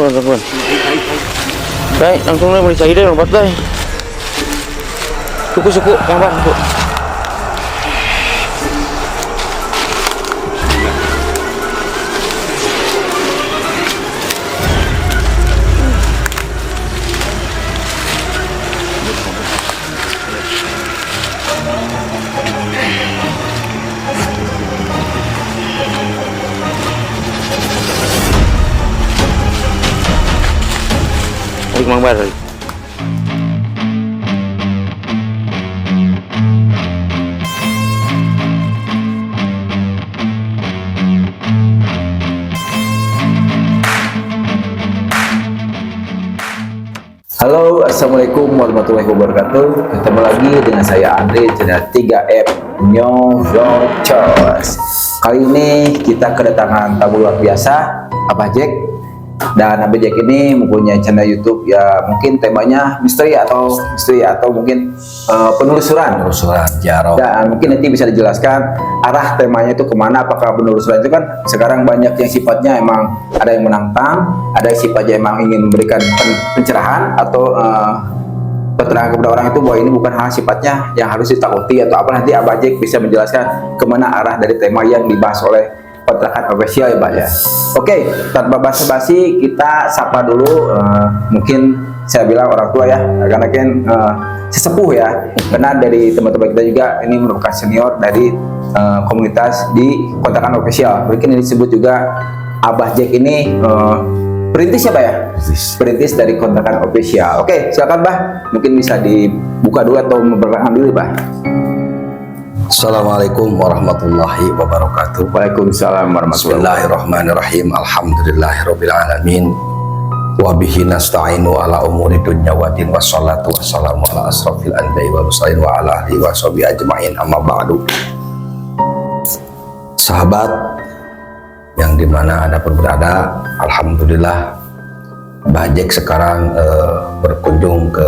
teman. Baik, langsung lah beli deh lompat deh. Suku yang apa? Suku. Mang Bar. Halo, assalamualaikum warahmatullahi wabarakatuh. Ketemu lagi dengan saya Andre channel 3F Nyorotos. Kali ini kita kedatangan tamu luar biasa, Abah Jack. Dan Abah Jack ini mempunyai channel YouTube ya, mungkin temanya misteri atau mungkin penelusuran Jaro. Dan mungkin nanti bisa dijelaskan arah temanya itu kemana. Apakah penelusuran itu kan sekarang banyak yang sifatnya emang ada yang menantang, ada yang sifatnya emang ingin memberikan pencerahan atau keterangan kepada orang itu bahwa ini bukan hal sifatnya yang harus ditakuti atau apa. Nanti Abah Jack bisa menjelaskan kemana arah dari tema yang dibahas oleh kontrakan official ya Pak ya. Oke, tanpa basa-basi kita sapa dulu, mungkin saya bilang orang tua ya, karena kan sesepuh ya, karena dari teman-teman kita juga ini merupakan senior dari komunitas di kontrakan official. Mungkin ini disebut juga Abah Jack ini perintis ya Pak ya? Perintis dari kontrakan official. Oke, silakan Bah, mungkin bisa dibuka dulu atau memperkenalkan dulu Bah. Assalamualaikum warahmatullahi wabarakatuh. Waalaikumsalam warahmatullahi wabarakatuh. Bismillahirrahmanirrahim. Alhamdulillahirabbil alamin. Wa bihi nasta'inu ala umuri dunya wa din, wassalatu wassalamu ala asrofil anbiya'i wal mursalin wa ala alihi wa sahbihi ajma'in, amma ba'du. Sahabat yang dimana ada pun berada, alhamdulillah Abah Jack sekarang berkunjung ke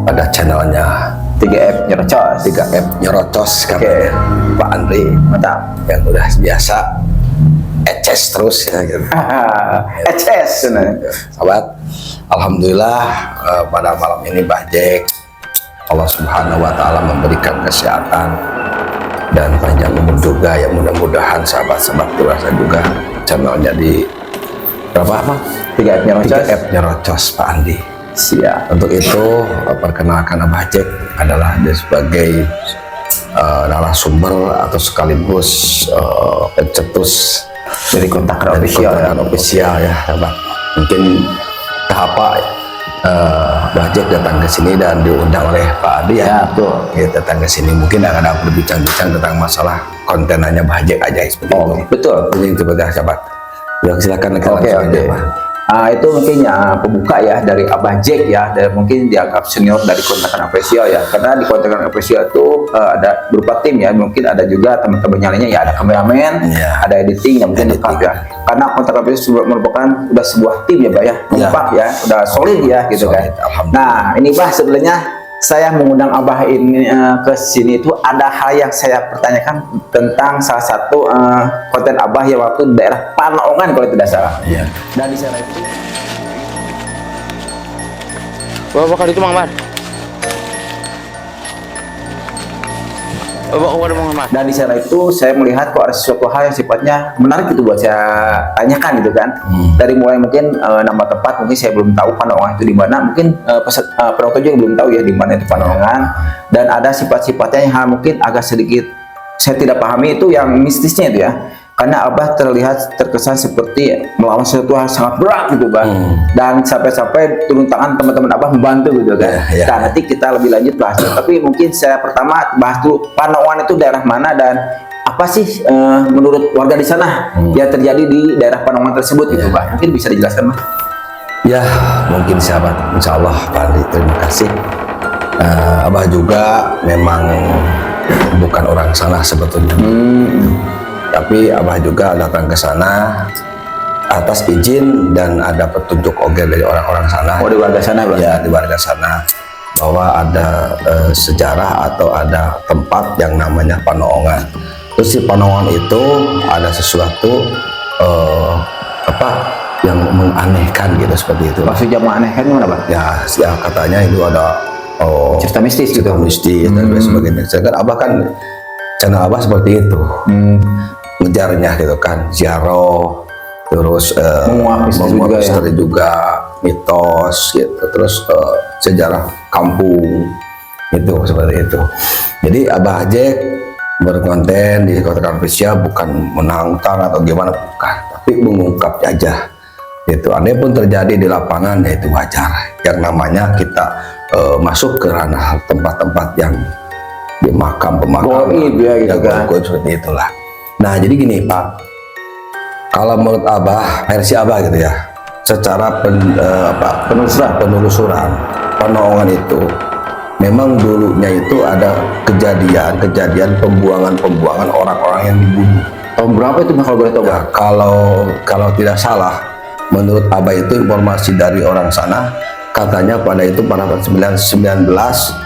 pada channelnya 3F Nyorotos. 3F Nyorotos katanya Pak Andri, Mantap. yang udah biasa eces terus ya gitu. Eces. Sahabat, alhamdulillah pada malam ini Mbah Jack, Allah Subhanahu wa taala memberikan kesehatan dan panjang umur juga ya, mudah-mudahan sahabat-sahabat terasa juga channelnya di berapa apa? 3F Nyorotos. 3F Nyorotos Pak Andi. Siap. Untuk itu perkenalkan Abah Jack adalah dia sebagai narasumber atau sekaligus pencetus Dari kontrakan official ya, sahabat. Mungkin tahap Abah Jack datang ke sini dan diundang oleh Pak Adi ya. Betul. Kita datang ke sini mungkin ada berbincang-bincang tentang masalah kontenannya Abah Jack aja seperti itu. Betul. Jadi itu betul sahabat. Ya, silakan langsung aja Pak. Itu mungkin ya pembuka ya dari Abah Jack ya, dan mungkin dianggap senior dari kontrakan official ya, karena di kontrakan official itu ada berupa tim ya, mungkin ada juga teman-teman yang lainnya ya, ada kameramen, ada editing yang mungkin lengkap ya, karena kontrakan official merupakan udah sebuah tim ya Pak ya, kompak ya, udah solid ya gitu kan. Nah ini Bah, sebenarnya saya mengundang Abah ini ke sini itu ada hal yang saya pertanyakan tentang salah satu konten Abah yang waktu di daerah Panaongan kalau tidak salah. Iya. Dan di sana itu Bawa kali itu Mang Bar. Bawa Mang Bar. Dan di sana itu saya melihat kok ada sesuatu hal yang sifatnya menarik itu buat saya tanyakan gitu kan. Dari mulai mungkin nama tempat mungkin saya belum tahu Panaongan itu di mana, mungkin penonton juga belum tahu ya di mana itu Panaongan. Dan ada sifat-sifatnya yang mungkin agak sedikit saya tidak pahami itu yang mistisnya itu ya. Karena Abah terlihat terkesan seperti melawan sesuatu hal sangat berat gitu Bang. Dan sampai-sampai turun tangan teman-teman Abah membantu gitu kan. Nah nanti kita lebih lanjut bahas. Tapi mungkin saya pertama bahas dulu Panaongan itu daerah mana dan apa sih menurut warga di sana yang terjadi di daerah Panaongan tersebut gitu Bang. Mungkin bisa dijelaskan Bang. Ya mungkin sahabat, insya Allah Pak Andi, terima kasih. Abah juga memang bukan orang sana sebetulnya. Tapi Abah juga datang ke sana atas izin dan ada petunjuk oge dari orang-orang sana. Oh, di warga sana Bang? Ya, di warga sana, bahwa ada sejarah atau ada tempat yang namanya Panaongan. Terus di Panaongan itu ada sesuatu yang menganehkan gitu seperti itu. Maksudnya menganehkan gimana Bang? Ya, katanya itu ada Cerita mistis gitu. cerita mistis dan lain sebagainya. Sedangkan Abah kan channel Abah seperti itu, ngejarnya gitu kan, ziarah, terus Menguak misteri juga, mitos gitu, terus sejarah kampung itu seperti itu. Jadi Abah Jack berkonten di Kota Karvisia bukan menantang atau gimana, bukan, tapi mengungkap aja. Itu andai pun terjadi di lapangan, ya itu wajar. Yang namanya kita masuk ke ranah tempat-tempat yang di makam pemakaman, goib ya gitu kan. Goib seperti itulah. Nah jadi gini Pak, kalau menurut Abah, versi Abah gitu ya, secara penelusuran, penolongan itu, memang dulunya itu ada kejadian pembuangan orang-orang yang dibunuh. Tahun berapa itu Bang kalau boleh tahu Ya, Bang? kalau tidak salah, menurut Abah itu informasi dari orang sana, katanya pada itu pada 1946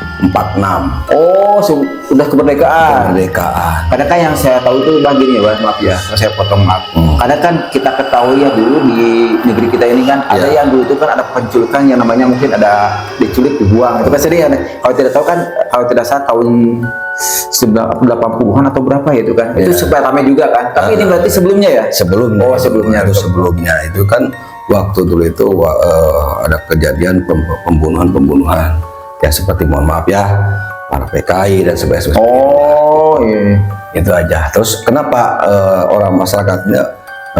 Oh, udah kemerdekaan. kemerdekaan. Kadang kan yang saya tahu itu Bang gini ya Bang, maaf ya, kalau saya potong maaf. Kadang kan kita ketahui ya dulu di negeri kita ini kan ada yang dulu itu kan ada penculikan yang namanya mungkin ada diculik dibuang. Itu kan sering ya. Kalau tidak tahu kan, kalau tidak salah tahun 80-an atau berapa ya itu kan. Itu supaya ramai juga kan. Tapi ini berarti sebelumnya ya? Sebelumnya. Oh, sebelumnya. Sebelumnya itu kan waktu dulu itu ada kejadian pembunuhan. Ya seperti mohon maaf ya, para PKI dan sebagainya. Oh iya. Itu aja. Terus kenapa orang masyarakatnya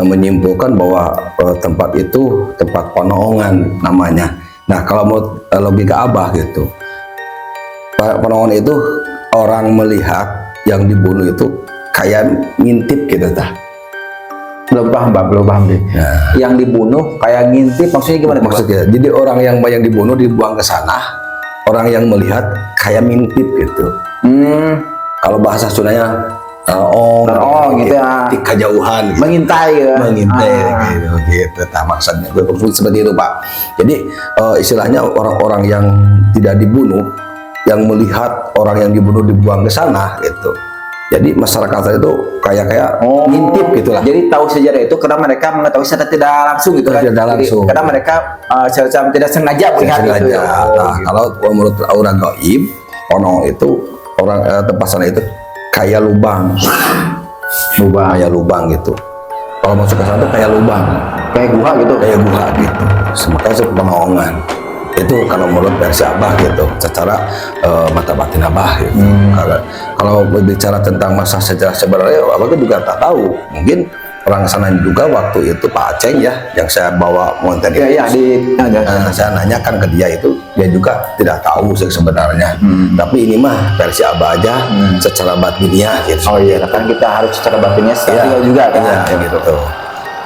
menyimpulkan bahwa tempat itu tempat penolongan namanya. Nah kalau menurut logika Abah gitu, penolongan itu orang melihat yang dibunuh itu kayak ngintip gitu tah. Belum paham Bang, belum paham deh. Nah, Yang dibunuh kayak ngintip maksudnya gimana Bang? maksudnya, jadi orang yang dibunuh dibuang ke sana, orang yang melihat kayak ngintip gitu. Kalau bahasa Sundanya gitu ya. di kejauhan gitu. Mengintai ya. Mengintai gitu. Nah, maksudnya seperti itu Pak. Jadi istilahnya orang-orang yang tidak dibunuh, yang melihat orang yang dibunuh dibuang ke sana gitu. Jadi masyarakat itu kayak ngintip gitulah. Jadi tahu sejarah itu karena mereka mengetahui secara tidak langsung gitu kan. Tidak langsung. Karena mereka secara tidak sengaja melihat itu. Sengaja. Ya. Nah, kalau menurut aura gaib, itu orang tempat sana itu kayak lubang. Kayak lubang gitu. Kalau masuk ke sana tuh kayak lubang, Kayak gua gitu. kayak gua gitu. Makanya itu penolongan. Itu kalau menurut versi Abah gitu, secara mata batin Abah gitu. Kalau berbicara tentang masa sejarah sebenarnya Abah juga tak tahu. Mungkin orang sana juga waktu itu Pak Aceng ya, yang saya bawa konten itu. Iya, Saya nanyakan ke dia itu, dia juga tidak tahu sih sebenarnya. Tapi ini mah versi Abah aja, secara batiniah gitu. Oh iya, kan kita harus secara batinnya secara juga kan. Iya, gitu.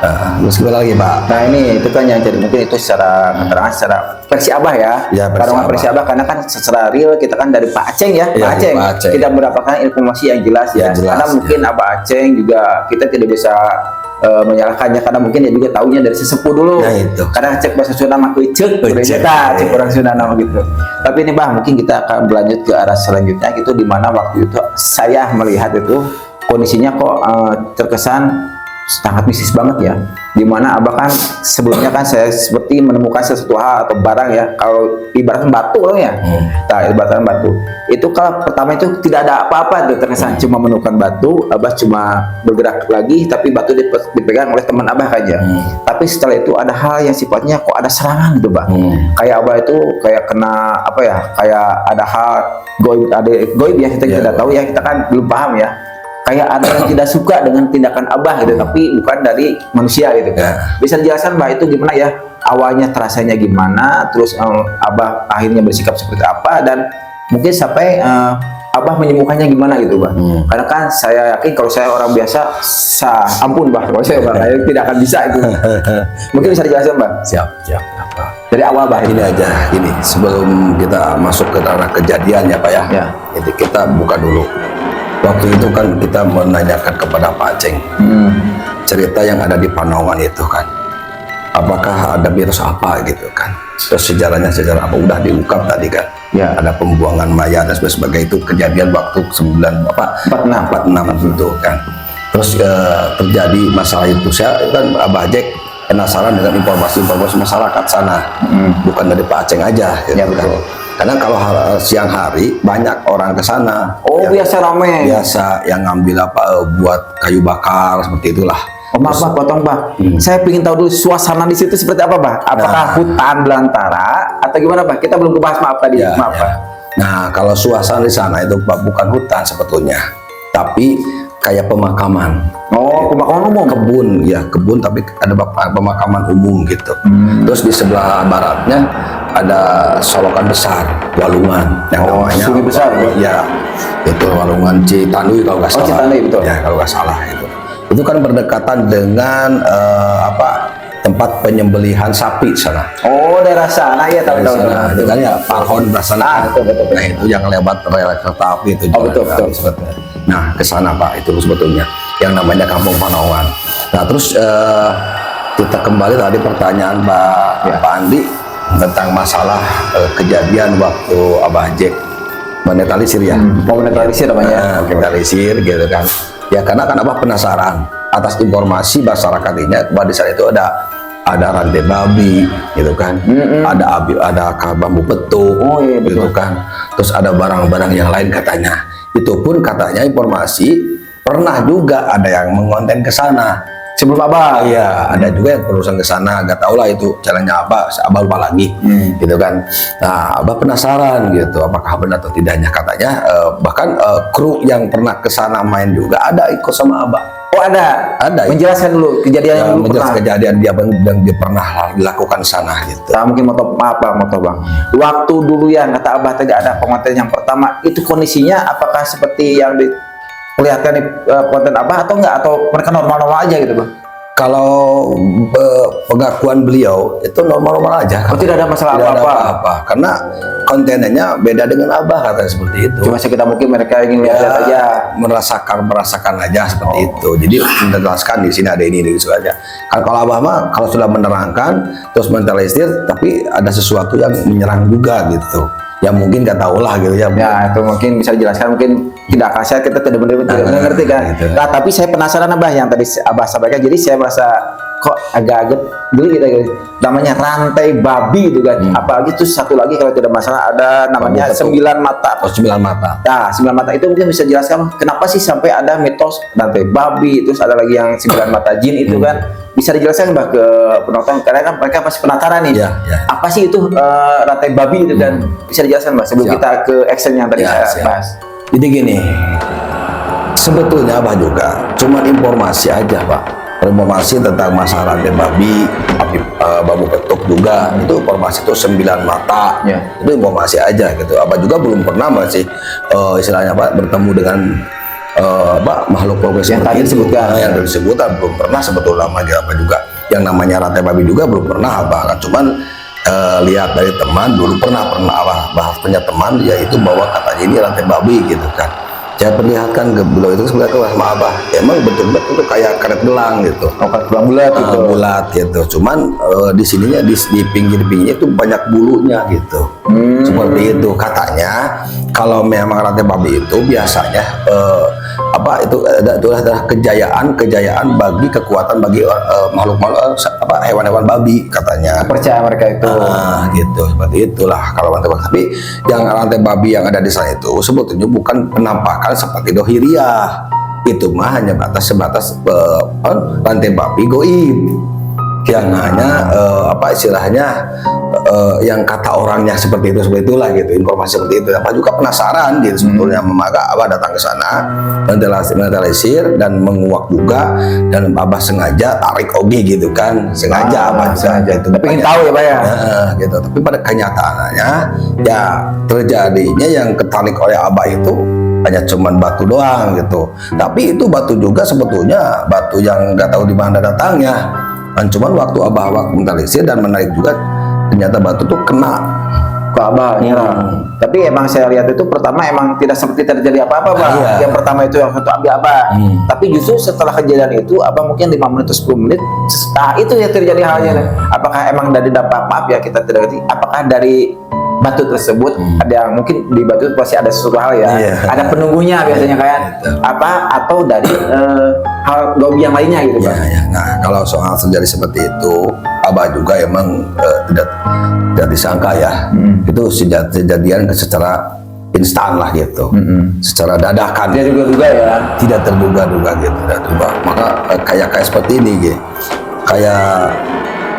Nah, terus gimana lagi Pak? Nah ini itu kan yang jadi mungkin itu secara keterangan secara versi Abah ya. Ya, versi Abah karena kan secara real kita kan dari Pak Aceng ya, Ya, Pak Aceng. Pak Aceng. Kita mendapatkan informasi yang jelas ya. Yang jelas, Karena mungkin Abah Aceng juga kita tidak bisa menyalahkannya karena mungkin dia juga tahunya dari sesepuh dulu. Nah, itu. Karena cek bahasa Sunda mah cek orang Sunda nama gitu. Tapi ini Bang, mungkin kita akan berlanjut ke arah selanjutnya gitu, di mana waktu itu saya melihat itu kondisinya kok terkesan sangat mistis banget ya, dimana Abah kan sebelumnya kan saya seperti menemukan sesuatu hal atau barang ya, kalau ibaratkan batu loh ya, nah ibaratkan batu itu kalau pertama itu tidak ada apa-apa tuh terkesan, cuma menemukan batu, Abah cuma bergerak lagi tapi batu dipegang oleh teman Abah aja. Tapi setelah itu ada hal yang sifatnya kok ada serangan gitu Bang, kayak Abah itu kayak kena apa ya, kayak ada hal goib ya, kita tidak tahu ya, kita kan belum paham ya. Kayak ada yang tidak suka dengan tindakan Abah gitu, tapi bukan dari manusia gitu kan. Bisa dijelaskan Mbak itu gimana ya, awalnya terasanya gimana, terus Abah akhirnya bersikap seperti apa, dan mungkin sampai Abah menyembuhkannya gimana gitu Mbak. Karena kan saya yakin kalau saya orang biasa, ampun Mbak, kalau saya Mbak, tidak akan bisa itu. Mungkin bisa dijelaskan Mbak. Siap apa? Dari awal Mbak. Ini aja, gini, sebelum kita masuk ke arah kejadian ya Pak ya, jadi kita buka dulu. Waktu itu kan kita menanyakan kepada Pak Aceng cerita yang ada di Panongan itu kan, apakah ada mitos apa gitu kan, terus sejarah apa udah diungkap tadi kan, ada pembuangan mayat dan sebagainya, itu kejadian waktu 46 itu kan. Terus terjadi masalah itu, saya kan Abah Jack penasaran dengan informasi-informasi masyarakat sana, bukan dari Pak Aceng aja. Gitu, Ya, betul. Karena kalau siang hari banyak orang ke sana. Oh, biasa rame. Biasa yang ngambil buat kayu bakar seperti itulah. Oh, maaf, Bah, potong, Bah. Saya ingin tahu dulu suasana di situ seperti apa, Bah? Apakah hutan belantara atau gimana, Bah? Kita belum kebahas, maaf tadi. Ya, Maaf, ya. Bah. Nah, kalau suasana di sana itu Pak, bukan hutan sebetulnya, tapi kayak pemakaman. Oh, pemakaman umum. Kebun, ya kebun, tapi ada pemakaman umum gitu. Terus di sebelah baratnya ada solokan besar, Walungan, yang namanya sungai besar, Bah? ya, itu Walungan Citanduy kalau nggak salah. Citanduy, betul. Ya, kalau nggak salah itu. Itu kan berdekatan dengan tempat penyembelihan sapi sana. Oh, daerah sana ya, tahu. Itu kan ya Parhon Brasana. Betul. Nah, itu yang lewat rel kereta api itu. Oh, betul. Sebetulnya. Nah, ke sana Pak, itu sebetulnya yang namanya Kampung Panawan. Nah, terus kita kembali tadi pertanyaan Pak Andi tentang masalah kejadian waktu Abah Jack menetralisir ya. Mau menetralisir namanya. Menetralisir gitu kan. Ya karena kan Abah penasaran atas informasi masyarakat ini bahwa di sana itu ada rantai babi gitu kan, ada bambu petuk, gitu kan, terus ada barang-barang yang lain katanya. Itu pun katanya informasi pernah juga ada yang mengonten ke sana sebelum Abah. Iya, ada juga yang berurusan ke sana, nggak tahu lah itu jalannya apa, Abah lupa lagi, gitu kan. Nah, Abah penasaran gitu, apakah benar atau tidaknya katanya. Bahkan kru yang pernah ke sana main juga ada ikut sama Abah. Oh, ada. Ada. Menjelaskan dulu kejadian yang dulu pernah. Kejadian dia pernah dilakukan sana gitu. Nah, mungkin maaf Bang. Waktu dulu yang kata Abah tadi ada pengonten yang pertama, itu kondisinya apakah seperti yang kelihatan di konten Abah atau enggak, atau mereka normal-normal aja gitu, Bang? Kalau pengakuan beliau itu normal-normal aja. Oh, tidak ada masalah apa-apa. Karena kontennya beda dengan Abah, katanya seperti itu. Cuma sekitar mungkin mereka ingin lihat aja, merasakan aja seperti itu. Jadi menjelaskan di sini ada ini aja. Kalau Abah mah kalau sudah menerangkan terus mentalisir, tapi ada sesuatu yang menyerang juga gitu. Ya mungkin nggak tahu lah gitu ya. Ya, itu mungkin bisa dijelaskan, mungkin tidak kasih, kita tidak benar-benar tidak mengerti kan. Gitu. Nah, tapi saya penasaran Abah yang tadi Abah sampaikan, jadi saya merasa kok agak-agak geli gitu. Namanya rantai babi itu kan. Apalagi itu satu lagi kalau tidak masalah ada namanya 9 mata. Oh, 9 mata. Nah, 9 mata itu mungkin bisa jelaskan kenapa sih sampai ada mitos rantai babi, terus ada lagi yang 9 mata jin itu kan. Bisa dijelaskan Mbak ke penonton, karena kan mereka pasti penasaran nih. Ya. Apa sih itu rantai babi itu kan? Bisa dijelaskan Mbak sebelum kita ke action yang tadi saya bahas. Jadi gini, sebetulnya Abah juga cuma informasi aja Pak, informasi tentang masalah rantai babi, bambu petuk juga, itu informasi itu 9 mata, itu informasi aja gitu. Abah juga belum pernah masih istilahnya Pak bertemu dengan makhluk progres yang tadi disebutkan, yang disebutkan belum pernah sebetulnya apa juga. Yang namanya rantai babi juga belum pernah Abah, cuman lihat dari teman dulu pernah Abah punya teman yaitu bahwa katanya ini rantai babi gitu kan. Saya perlihatkan ke beliau itu sebenarnya sama Abah, emang betul-betul itu kayak karet gelang gitu. Karet gelang bulat gitu. Bulat gitu. Cuman di sininya di pinggir-pinggirnya itu banyak bulunya gitu. Seperti itu katanya. Kalau memang rantai babi itu biasanya itu adalah kejayaan bagi kekuatan bagi makhluk-makhluk hewan-hewan babi katanya. Percaya mereka itu. Gitu, seperti itulah kalau rantai babi. Tapi yang rantai babi yang ada di sana itu sebetulnya bukan penampakan seperti dohiriyah. Itu mah hanya sebatas rantai babi goib. Yang hanya istilahnya yang kata orangnya seperti itulah gitu, informasi seperti itu. Apa juga penasaran gitu sebetulnya, maka Abah datang ke sana mentalisir dan menguak juga, dan Abah sengaja tarik ogi gitu kan, sengaja Abah sengaja itu. Tapi ingin tahu ya Pak ya. Gitu. Tapi pada kenyataannya ya terjadinya yang ketarik oleh Abah itu hanya cuman batu doang gitu. Tapi itu batu juga sebetulnya batu yang nggak tahu di mana datangnya. Dan cuman waktu Abah mentalisir dan menarik juga, ternyata batu tuh kena ke Abah nyerang. Tapi emang saya lihat itu pertama emang tidak seperti terjadi apa-apa Bang. Yang pertama itu yang untuk ambil Abah. Tapi justru setelah kejadian itu Abah mungkin 5 menit atau 10 menit, itu yang terjadi halnya. Apakah emang dari dampak, maaf ya kita tidak ngerti, apakah dari batu tersebut ada yang mungkin di batu itu pasti ada sesuatu hal ya, Iya. ada penunggunya biasanya kayak apa atau dari hal gobi yang lainnya gitu Ya, Pak. ya. Nah, kalau soal terjadi seperti itu, Abah juga emang tidak disangka ya. Itu kejadian secara instan lah gitu, secara dadakan. Dia juga ya. Tidak terduga-duga gitu, tidak terduga. Maka kayak seperti ini gitu, kayak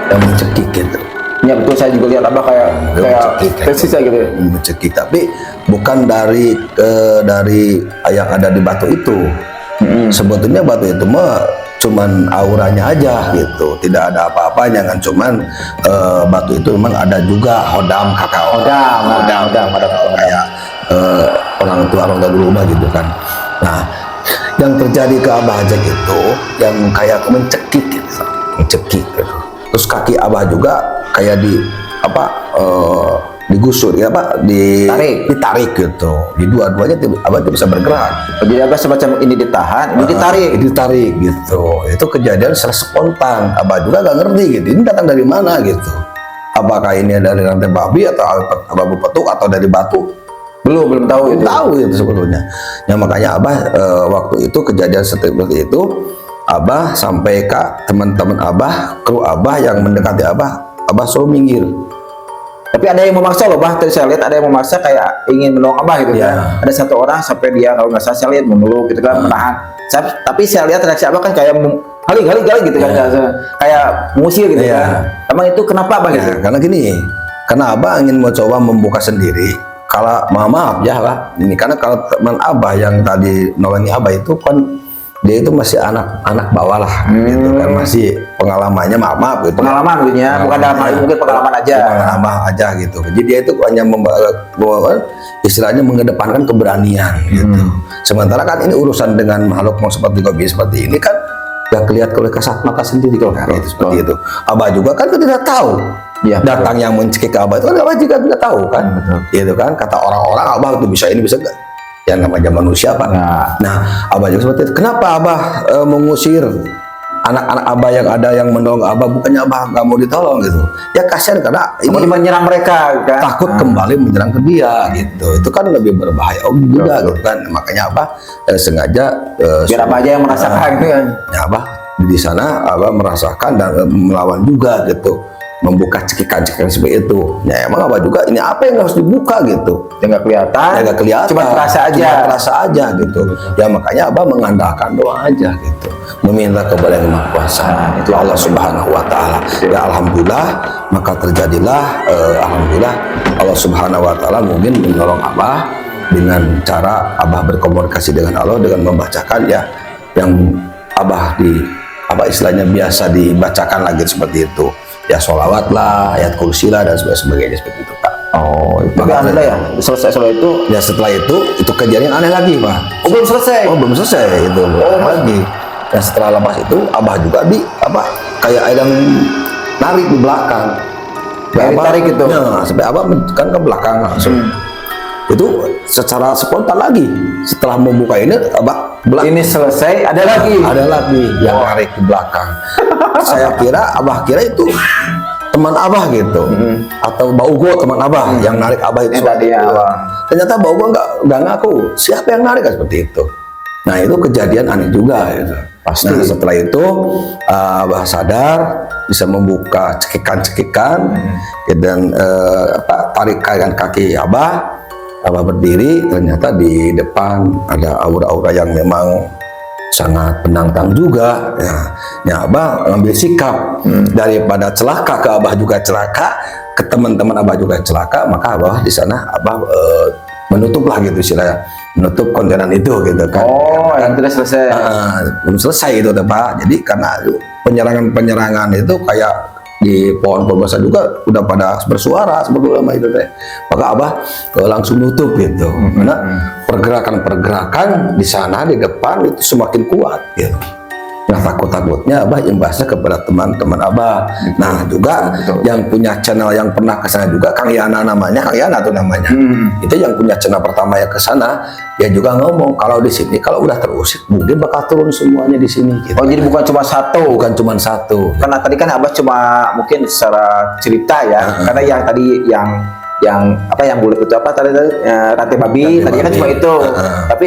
yang mencekik gitu. Ya betul, saya juga lihat Abah kayak Mencekik, tersisa gitu ya. Mencekik, tapi bukan dari yang ada di batu itu. Sebetulnya batu itu mah cuman auranya aja gitu, tidak ada apa-apanya kan, cuman batu itu memang ada juga hodam kakao. Hodam. Kayak orang tua dulu mah gitu kan. Nah, yang terjadi ke Abah Ajak itu yang kayak mencekik gitu. Terus kaki Abah juga kayak digusur ya Pak, ditarik gitu. Di dua-duanya Abah tidak bisa bergerak. Jadi Abah semacam ini ditahan, ini ditarik gitu. Itu kejadian secara spontan. Abah juga gak ngerti gitu. Ini datang dari mana gitu. Apakah ini dari rantai babi atau abu petuk atau dari batu? Belum tahu itu. Tahu itu sebetulnya. Ya makanya Abah waktu itu kejadian seperti itu, Abah sampai ke teman-teman Abah, kru Abah yang mendekati Abah suruh minggir. Tapi ada yang memaksa loh Bah, tadi saya lihat ada yang memaksa kayak ingin menolong Abah gitu kan. Ada satu orang sampai dia kalau nggak salah saya lihat memeluk gitu kan, menahan. Tapi saya lihat reaksi Abah kan kayak gali gitu kan, kayak mengusir gitu kan. Emang itu kenapa Abah gitu? Karena gini, karena Abah ingin mencoba membuka sendiri. Kalau maaf ya lah, ini karena kalau teman Abah yang tadi nolongi Abah itu kan dia itu masih anak bawah lah, gitu kan, masih pengalamannya maaf gitu. Pengalaman maksudnya, bukan dalam hal mungkin pengalaman aja. Pengalaman aja gitu. Jadi dia itu hanya istilahnya mengedepankan keberanian gitu. Sementara kan ini urusan dengan makhluk seperti gobi seperti ini kan gak kelihatan oleh kasat mata sendiri kalau itu seperti itu. Abah juga kan tidak tahu. Ya, datang yang mencekik ke Abah itu kan Abah juga tidak tahu kan, gitu kan, kata orang-orang Abah itu bisa ini bisa enggak, yang namanya manusia Pak. Nah Abah juga seperti itu. Kenapa Abah mengusir anak-anak Abah yang ada yang menolong Abah, bukannya Abah nggak mau ditolong gitu? Ya kasihan karena ini menyerang mereka kan, takut kembali menyerang ke dia gitu. Itu kan lebih berbahaya juga gitu kan. Makanya Abah sengaja biar Abah aja yang merasakan gitu kan. Ya Abah di sana Abah merasakan dan melawan juga gitu, membuka cekikan-cekikan seperti itu. Ya emang Abah juga ini apa yang harus dibuka gitu. Yang nggak kelihatan. Cuma terasa aja gitu. Ya makanya Abah mengandalkan doa aja gitu. Meminta kepada Yang Maha Kuasa, itu Allah Subhanahu wa taala. Ya alhamdulillah, maka terjadilah alhamdulillah Allah Subhanahu wa taala mungkin menolong Abah dengan cara Abah berkomunikasi dengan Allah dengan membacakan ya yang Abah istilahnya biasa dibacakan lagi seperti itu. Ya sholawat lah, ayat kursi lah dan sebagainya seperti itu Pak. Oh, itu aneh ya. Selesai itu. Ya setelah itu kejadian aneh lagi Pak. Belum selesai. Belum selesai itu. Lagi. Dan setelah lepas itu Abah juga kayak ada yang narik di belakang. Tarik itu. Ya, sampai Abah kan ke belakang langsung. Itu secara spontan lagi. Setelah membuka ini Abah ini selesai, ada lagi yang narik di belakang. Abah kira itu teman Abah gitu, atau Baugo teman Abah yang narik Abah itu. Ternyata Baugo nggak ngaku siapa yang narik seperti itu. Nah itu kejadian aneh juga gitu. Pasti. Nah, setelah itu Abah sadar bisa membuka cekikan-cekikan dan tarikan kaki Abah berdiri, ternyata di depan ada aura-aura yang memang sangat penantang juga. Ya Abah ngambil sikap daripada celaka ke Abah juga celaka, ke teman-teman Abah juga celaka, maka Abah di sana Abah menutup lah gitu istilahnya, menutup kontenan itu gitu kan. Oh, yang tidak selesai. Belum selesai itu Pak. Jadi karena penyerangan itu kayak di pohon besar juga udah pada bersuara sebetulnya itu teh. Maka Abah langsung nutup gitu. Karena pergerakan di sana di depan itu semakin kuat gitu. Nah takutnya Abah imbasnya kepada teman-teman Abah. Nah juga yang punya channel yang pernah ke sana juga Kang Yana namanya, Kang Yana tuh namanya. Itu yang punya channel pertama yang ke sana, dia juga ngomong kalau di sini kalau udah terusik mungkin bakal turun semuanya di sini gitu. Oh jadi bukan cuma satu. Karena tadi kan Abah cuma mungkin secara cerita ya. Karena yang tadi yang yang apa yang bulat itu apa tadi rantai babi, tadinya kan cuma itu, tapi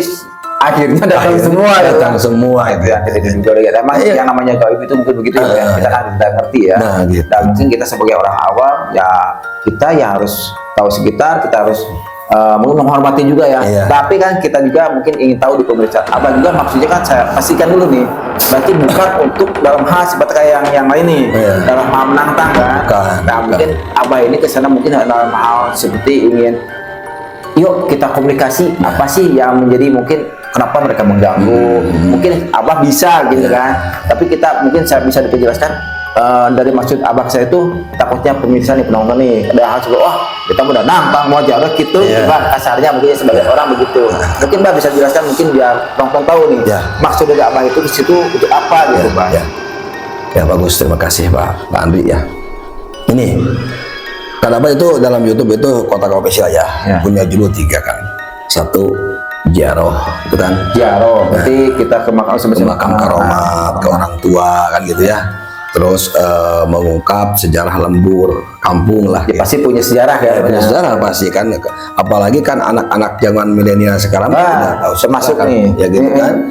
akhirnya datang semua, datang semua itu ya. Kita juga lihat emang yang namanya gaib itu mungkin begitu ya, kita kan tidak ngerti ya. Nah, gitu. Dan mungkin kita sebagai orang awam ya kita ya harus tahu sekitar, kita harus mungkin menghormati juga ya. Tapi kan kita juga mungkin ingin tahu di pemeriksaan Abah juga, maksudnya kan saya pastikan dulu nih, berarti bukan untuk dalam hal seperti kayak yang lain nih, dalam hal menantang kan. Nah mungkin Abah ini kesana mungkin dalam hal seperti ingin, yuk kita komunikasi apa sih yang menjadi mungkin kenapa mereka mengganggu, mungkin Abah bisa gitu kan. Tapi kita mungkin saya bisa dijelaskan dari maksud Abah saya itu takutnya pemirsa nih, penonton nih ada hal seperti wah kita udah nampang mau jarak gitu, kasarnya mungkin sebagai orang begitu. Mungkin Mbak bisa jelaskan mungkin biar penonton tahu nih maksud dari Abah itu di situ untuk apa gitu Pak. Ya bagus, terima kasih Pak Andri ya. Ini kan Abah itu dalam YouTube itu Kotak Official ya, punya judul 3 kan. 1 ziarah itu kan. Ziarah, berarti kita ke makam karomat, ke orang tua kan gitu ya. Terus mengungkap sejarah lembur kampung lah. Ya, pasti punya sejarah ya. Punya sejarah pasti kan. Apalagi kan anak-anak zaman milenial sekarang udah tahu termasuk kan, nih. ya gitu kan.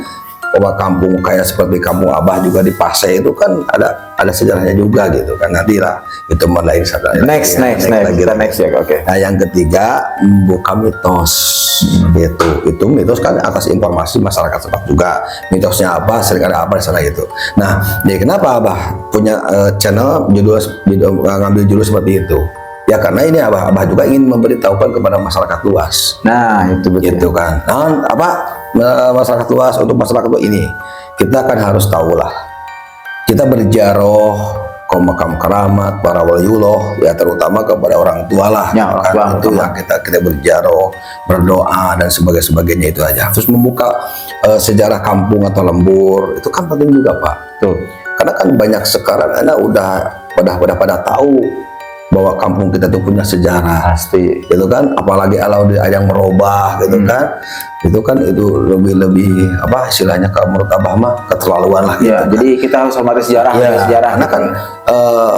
Bahwa kampung kayak seperti kampung Abah juga di Pasai itu kan ada sejarahnya juga gitu kan. Nanti lah itu lain satu. Next ya, oke. Nah yang ketiga membuka mitos itu mitos kan atas informasi masyarakat setempat juga. Mitosnya apa, sering ada apa di sana gitu. Nah jadi kenapa Abah punya channel ngambil judul seperti itu? Ya karena ini Abah juga ingin memberitahukan kepada masyarakat luas. Nah itu betul. Gitu kan. Nah masyarakat luas, untuk masyarakat luas ini kita kan harus tahu lah. Kita berziarah ke makam keramat para waliullah ya, terutama kepada orang tua lah ya, kan, itu yang kita berziarah, berdoa dan sebagainya itu aja. Terus membuka sejarah kampung atau lembur itu kan penting juga Pak. Tuh. Karena kan banyak sekarang anak udah pada tahu bahwa kampung kita tuh punya sejarah pasti gitu kan, apalagi kalau ada yang merubah gitu kan, itu lebih apa istilahnya kalau menurut Abah mah keterlaluan lah gitu kan. Jadi kita harus hormati sejarah karena kan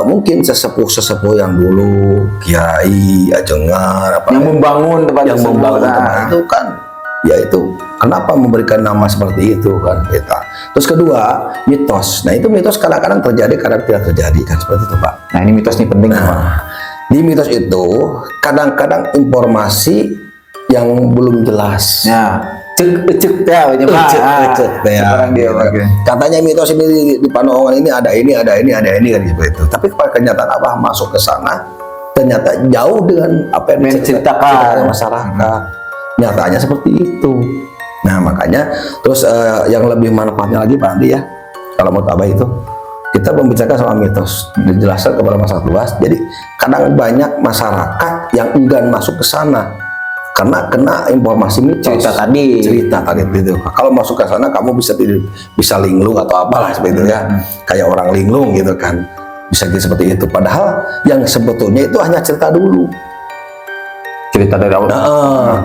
mungkin sesepuh yang dulu kiai ajengan apa yang membangun tempat itu kan ya itu kenapa memberikan nama seperti itu kan kita. Terus kedua mitos, nah itu mitos kadang-kadang terjadi kadang tidak terjadi kan seperti itu Pak. Nah ini mitos ini penting Pak. Di mitos itu kadang-kadang informasi yang belum jelas. Ya cek ya katanya mitos ini di Panongan ini ada ini kan seperti itu. Tapi pada kenyataan Abah masuk ke sana ternyata jauh dengan apa yang diceritakan masyarakat. Nyatanya seperti itu. Nah makanya terus yang lebih manfaatnya lagi Pak Andi ya, kalau mau Abah itu kita membicarakan soal mitos, dijelaskan kepada masyarakat luas. Jadi kadang banyak masyarakat yang enggan masuk ke sana karena kena informasi mitos, cerita tadi itu. Kalau masuk ke sana kamu bisa linglung atau apalah seperti itu ya, kayak orang linglung gitu kan, bisa jadi seperti itu. Padahal yang sebetulnya itu hanya cerita dulu. Cerita dari awal.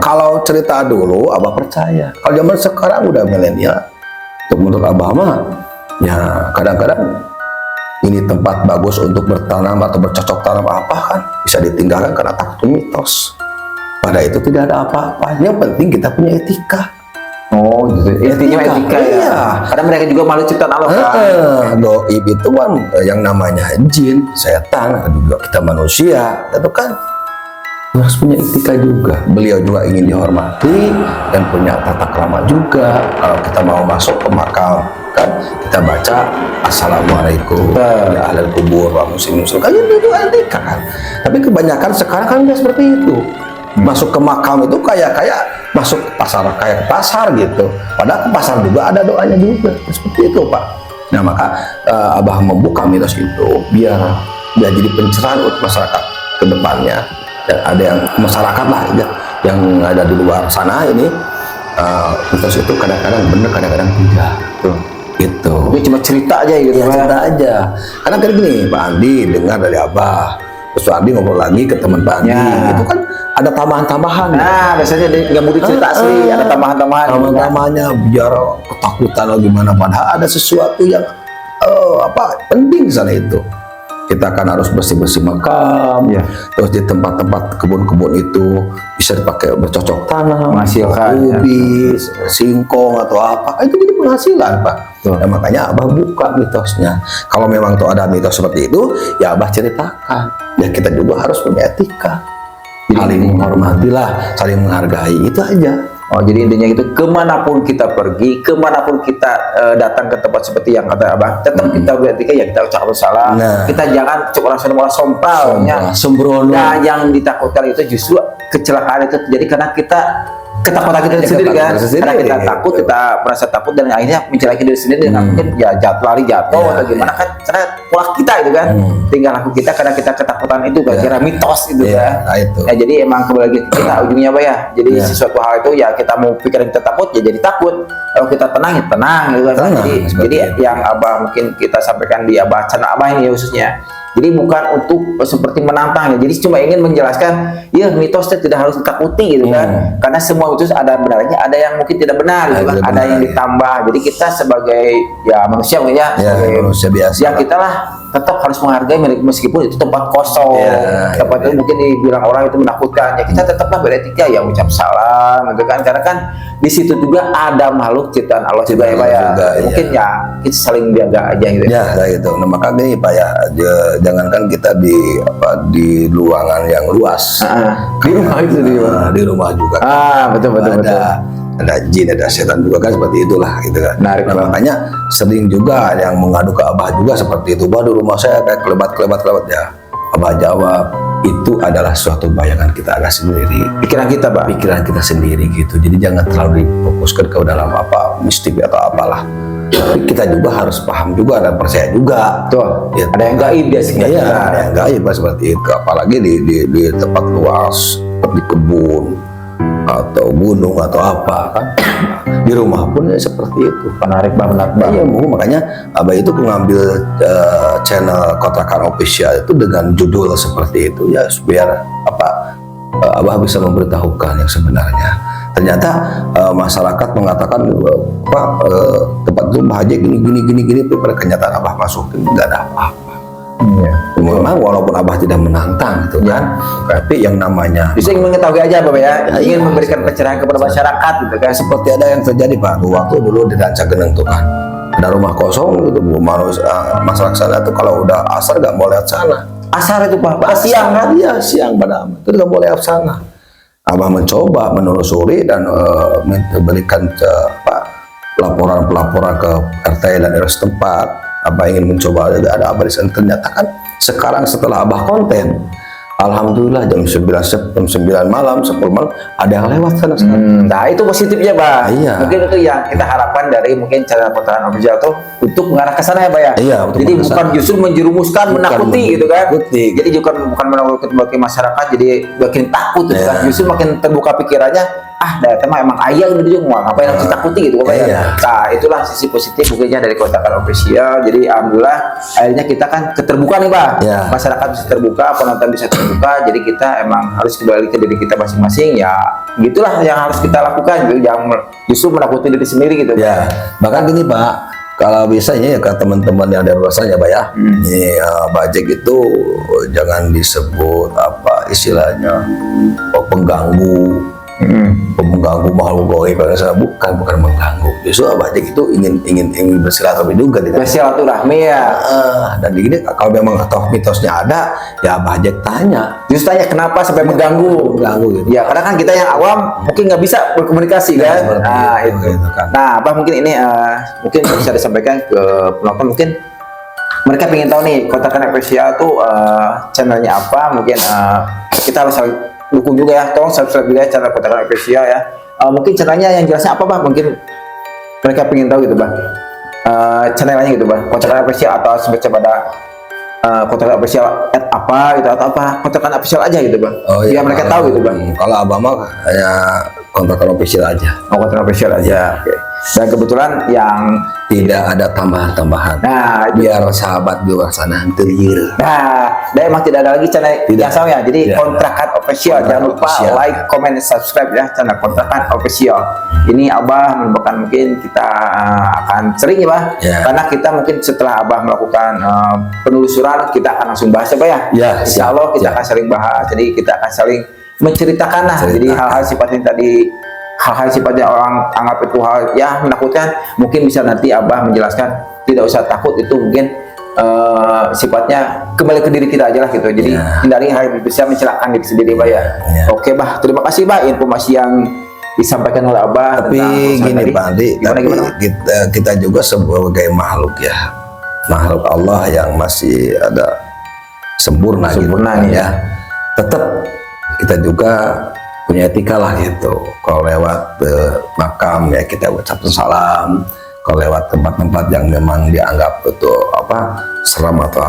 Kalau cerita dulu Abah percaya. Kalau zaman sekarang udah milenial, untuk menurut Abah mah ya kadang-kadang ini tempat bagus untuk bertanam atau bercocok tanam apa kan bisa ditinggalkan karena takut mitos. Pada itu tidak ada apa-apa. Yang penting kita punya etika. Oh, intinya etika ya. Karena mereka juga malu ciptaan Allah kan. Doib itu kan yang namanya jin, setan, juga kita manusia, itu kan harus punya etika juga. Beliau juga ingin dihormati dan punya tata krama juga. Kalau kita mau masuk ke makam kan kita baca assalamualaikum ya ahlal kubur wa muslimin kan itu etika kan. Tapi kebanyakan sekarang kan nggak seperti itu. Masuk ke makam itu kayak masuk ke pasar, kayak ke pasar gitu. Padahal ke pasar juga ada doanya juga seperti itu Pak. Nah maka Abah membuka mitos itu biar jadi pencerahan untuk masyarakat ke depannya. Dan ada yang masyarakat lah yang ada di luar sana ini mitos itu kadang-kadang benar kadang-kadang tidak gitu. Ini cuma cerita aja gitu ya, cerita aja. Karena kayak gini Pak Andi dengar dari Abah, terus Pak Andi ngobrol lagi ke teman Pak Andi itu kan ada tambahan-tambahan. Nah biasanya nggak mau cerita asli ada tambahan-tambahannya biar ketakutan atau gimana, padahal ada sesuatu yang penting di sana itu. kita kan harus bersih-bersih makam, Ya. terus di tempat-tempat kebun-kebun itu bisa dipakai bercocok tanam, Menghasilkan, ubi, singkong atau apa, itu jadi penghasilan Pak. Betul. Nah, makanya Abah buka mitosnya. Kalau memang tuh ada mitos seperti itu, ya Abah ceritakan. Ya kita juga harus punya etika, saling menghormatilah, saling menghargai, itu aja. Oh, jadi intinya itu kemanapun kita pergi, kemanapun kita datang ke tempat seperti yang kata Abah, tetap kita beretika, ya kita ucapkan salam. Nah. Kita jangan cuma sompral, Sembrono. Nah, yang ditakutkan itu justru kecelakaan itu terjadi karena kita ketakutan kita Ya, sendiri kan, ketakutan sendiri. karena kita takut, kita merasa takut dan akhirnya mencelakai diri sendiri dan mungkin ya lari jatuh Ya, atau gimana kan, karena pola kita itu kan, tinggal laku kita karena kita ketakutan itu kira mitos itu Ya, kan. nah itu. Ya, jadi emang kembali lagi ke kita ujungnya Pak ya. Jadi Ya. sesuatu hal itu ya kita mau pikirin kita takut ya jadi takut. Kalau kita tenang ya tenang gitu kan. Tenang, Jadi, seperti jadi itu. yang Abah mungkin kita sampaikan di Abah channel Abah ini khususnya. Jadi bukan untuk seperti menantang ya. Jadi cuma ingin menjelaskan ya mitosnya tidak harus ditakuti gitu kan. Karena semua mitos ada benarnya, ada yang mungkin tidak benar gitu kan. tidak Ada benar, yang ya. ditambah. Jadi kita sebagai ya manusia mungkin ya, Ya, sebagai manusia biasa. ya kita lah tetap harus menghargai meskipun itu tempat kosong, Ya, tempat itu mungkin dibilang orang itu menakutkan, ya kita tetaplah beretika ya ucap salam gitu kan, karena kan di situ juga ada makhluk ciptaan Allah juga ya Pak ya. Juga, iya. Mungkin ya kita saling jaga aja gitu. Ya, kayak gitu. Nah, maka gini Pak ya, jangankan kita di ruangan yang luas. Di rumah itu di rumah. Di rumah juga. Betul betul betul. Ada jin, ada setan juga kan seperti itulah gitu kan. Menarik Nah, banget. makanya sering juga yang mengadu ke Abah juga seperti itu. Bah, di rumah saya kayak kelebat ya. Abah jawab, itu adalah suatu bayangan kita agak sendiri. Pikiran kita Pak. Pikiran kita sendiri gitu. Jadi jangan terlalu difokuskan ke dalam apa mistik atau apalah. Tapi kita juga harus paham juga dan percaya juga. Tuh, Ya, ada yang gaib dia sekitar Iya, kita. ada yang gaib seperti itu. Apalagi di tempat luas, seperti kebun atau gunung atau apa kan. Di rumah pun ya seperti itu. Menarik banget Pak. Iya, makanya Abah itu mengambil channel Kotakan Official itu dengan judul seperti itu ya, biar apa Abah bisa memberitahukan yang sebenarnya. Ternyata masyarakat mengatakan Pak, tempat itu bahagia gini, tapi pada kenyataan Abah masukin nggak ada apa-apa. Iya. Memang walaupun Abah tidak menantang gitu kan, tapi yang namanya Bisa ingin mengetahui aja Bapak ya, ingin iya. memberikan pencerahan kepada masyarakat gitu kan. seperti ada yang terjadi Pak, waktu dulu di Rancageneng tuh kan, ada rumah kosong gitu, masyarakat sana tuh kalau udah asar nggak mau lihat sana. Asar itu Pak, pas siang kan? Iya, siang pada amat. Itu nggak boleh lihat sana. Abah mencoba menelusuri dan memberikan laporan ke RT dan RW setempat. Abah ingin mencoba ada apa di sana. Ternyata kan sekarang setelah Abah konten, alhamdulillah jam 9 malam, 10 malam ada yang lewat sana. Nah itu positifnya Pak. Iya. Mungkin itu yang kita harapkan dari mungkin channel Kotakan Official tuh untuk mengarah ke sana ya Pak ya. Iya, untuk Jadi mengarah ke bukan sana. justru menjerumuskan, Bukan menakuti gitu kan. menakuti. Jadi bukan menakuti masyarakat, jadi makin takut gitu kan. Iya. Justru makin terbuka pikirannya. Data emang ayah gitu juga ngapain harus ditakuti gitu Pak ya. Iya. Nah itulah sisi positif mungkinnya dari Kotakan Official. Jadi alhamdulillah akhirnya kita kan keterbuka nih Pak. Iya. Masyarakat bisa terbuka, penonton bisa terbuka. Jadi kita emang harus kembali ke diri kita masing-masing ya. Gitulah yang harus kita lakukan gitu. Jangan justru menakuti diri sendiri gitu. Ya, bahkan gini Pak, kalau biasanya ya ke teman-teman yang ada luasannya Pak ya, ini bajek itu jangan disebut apa istilahnya pengganggu, mengganggu makhluk gaib, bukan mengganggu. Justru bajek itu ingin bersilaturahmi juga tidak. Bersilaturahmi ya. Dan ini kalau memang atau mitosnya ada, ya bajek tanya, Justru tanya kenapa sampai mengganggu. mengganggu gitu. Ya karena kan kita yang awam mungkin nggak bisa berkomunikasi kan. seperti Nah itu, itu. gitu kan. Nah apa mungkin ini mungkin bisa disampaikan ke penonton, mungkin mereka pengen tahu nih Kotakan Official tuh channelnya apa, mungkin kita harus dukung juga ya, tolong subscribe juga ya channel Kotakan Official ya. Mungkin channelnya yang jelasnya apa Pak, mungkin mereka pengen tahu gitu Pak. Channelnya gitu Pak, Kotakan Official atau semacam ada Kotakan Official apa gitu atau apa, Kotakan Official aja gitu Pak. Biar mereka tahu gitu Pak. Kalau Abah mah hanya Kotakan Official aja. Kotakan Official aja. Oke. Dan kebetulan yang Tidak ada tambahan-tambahan. nah Biar sahabat di luar sana interior. dan emang tidak ada lagi channel Tidak. yang sama ya. Jadi Tidak. Kontrakan Official, Kontrakan jangan lupa Official. like, comment, dan subscribe ya channel Kontrakan Official. Ini Abah merupakan mungkin kita akan akan sering ya Bah, karena kita mungkin setelah Abah melakukan penelusuran kita akan langsung bahas ya Bah ya. Insya Allah kita akan saling bahas, jadi kita akan saling menceritakan lah. Jadi hal-hal sifatnya tadi, hal-hal sifatnya orang anggap itu hal ya menakutkan, mungkin bisa nanti Abah menjelaskan, tidak usah takut, itu mungkin sifatnya kembali ke diri kita aja lah gitu. Jadi hindari hal yang bisa mencelakakan diri sendiri Bah ya. Oke Bah, terima kasih Bah informasi yang disampaikan oleh Abah. Tapi gini Pak Andi, kita juga sebagai makhluk ya, makhluk Allah yang masih ada sempurna gitu, ya. Tetap kita juga punya etika lah gitu. Kalau lewat makam ya kita ucap salam. Kalau lewat tempat-tempat yang memang dianggap itu seram atau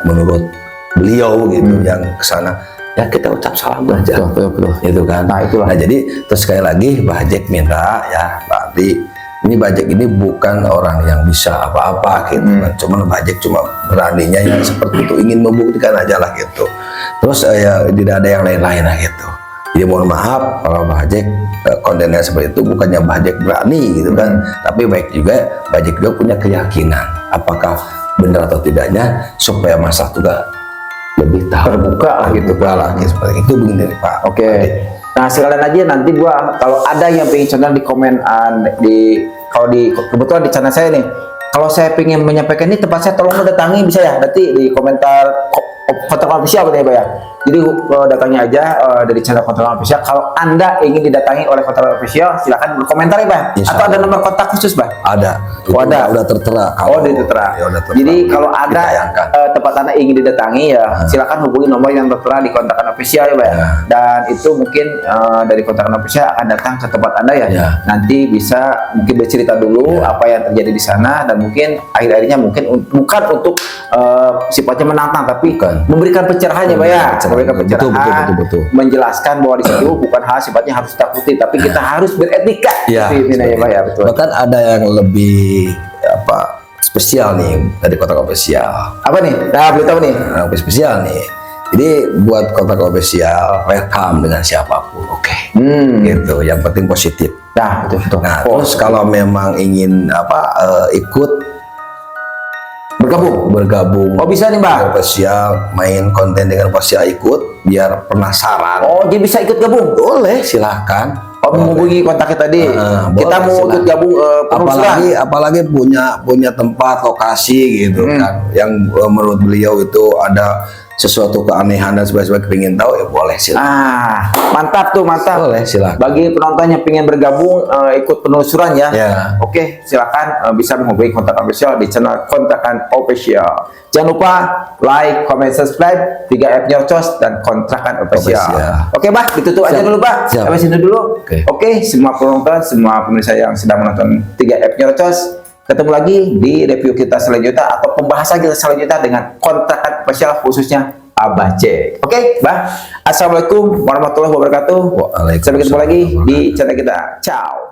menurut beliau gitu yang kesana, ya kita ucap salam aja. Betul. Itu kan. Nah jadi terus sekali lagi Bah Jack minta ya berarti ini Bah Jack ini bukan orang yang bisa apa-apa gitu kan. Cuman Bah Jack cuma beraninya yang seperti itu, ingin membuktikan aja lah gitu. Terus ya tidak ada yang lain-lain lah gitu. Jadi mohon maaf kalau Bah Jack kontennya seperti itu, bukannya Bah Jack berani gitu kan, tapi baik juga Bah Jack juga punya keyakinan apakah benar atau tidaknya, supaya masyarakat juga lebih tahu, terbuka lah gitu seperti itu begini Pak. Oke. Nah sekalian aja nanti gua kalau ada yang pengen channel di komen kebetulan di channel saya nih, kalau saya pengen menyampaikan ini tempat saya, tolong datangi bisa ya, nanti di komentar Kontrakan Official ya Pak ya. Jadi datangnya aja dari channel Kontrakan Official. Kalau Anda ingin didatangi oleh Kontrakan Official, silakan berkomentar ya Pak. Atau ada nomor kontak khusus Pak? Ada. Ada. Udah tertera. Tertera. Ya, udah tertera. Jadi kalau ada tempat Anda ingin didatangi ya, silakan hubungi nomor yang tertera di Kontrakan Official ya Pak. Dan itu mungkin dari Kontrakan Official akan datang ke tempat Anda ya. Nanti bisa mungkin bercerita dulu apa yang terjadi di sana, dan mungkin akhir-akhirnya mungkin bukan untuk sifatnya menantang, tapi memberikan pencerahan ya Pak ya. Memberikan pencerahan, betul. Menjelaskan bahwa di situ bukan hal sifatnya harus takuti, tapi kita harus beretika. Ya Pak ya, betul. Bahkan ada yang lebih spesial nih dari Kontrakan Official. Apa nih? Nah, belum tahu nih. Lebih spesial nih. Jadi buat Kontrakan Official, welcome dengan siapapun, oke. Gitu. Yang penting positif. Nah, betul. Nah, terus kalau memang ingin ikut bergabung. Oh bisa nih Mbak. Official main konten dengan Official, ikut biar penasaran. Oh dia bisa ikut gabung? Boleh, silahkan. Menghubungi kontaknya tadi. Kita mau ikut gabung apalagi punya tempat lokasi gitu kan, yang menurut beliau itu ada sesuatu keanehan dan sebagainya, pengen tahu ya boleh, silakan. Mantap. Boleh, silakan. Bagi penonton yang pengen bergabung ikut penelusuran ya. Oke, silakan bisa menghubungi Kontrakan Official di channel Kontrakan Official. Jangan lupa like, comment, subscribe, 3F Nyerocos dan Kontrakan Official. Oke, Bah, ditutup aja dulu, Bah. Sampai sini dulu. Oke, semua penonton, semua pemirsa yang sedang menonton 3F Nyerocos, ketemu lagi di review kita selanjutnya atau pembahasan kita selanjutnya dengan Kontrakan Official, khususnya Abah Jack. Oke, Bah. Assalamualaikum warahmatullahi wabarakatuh. Sampai ketemu lagi di channel kita. Ciao.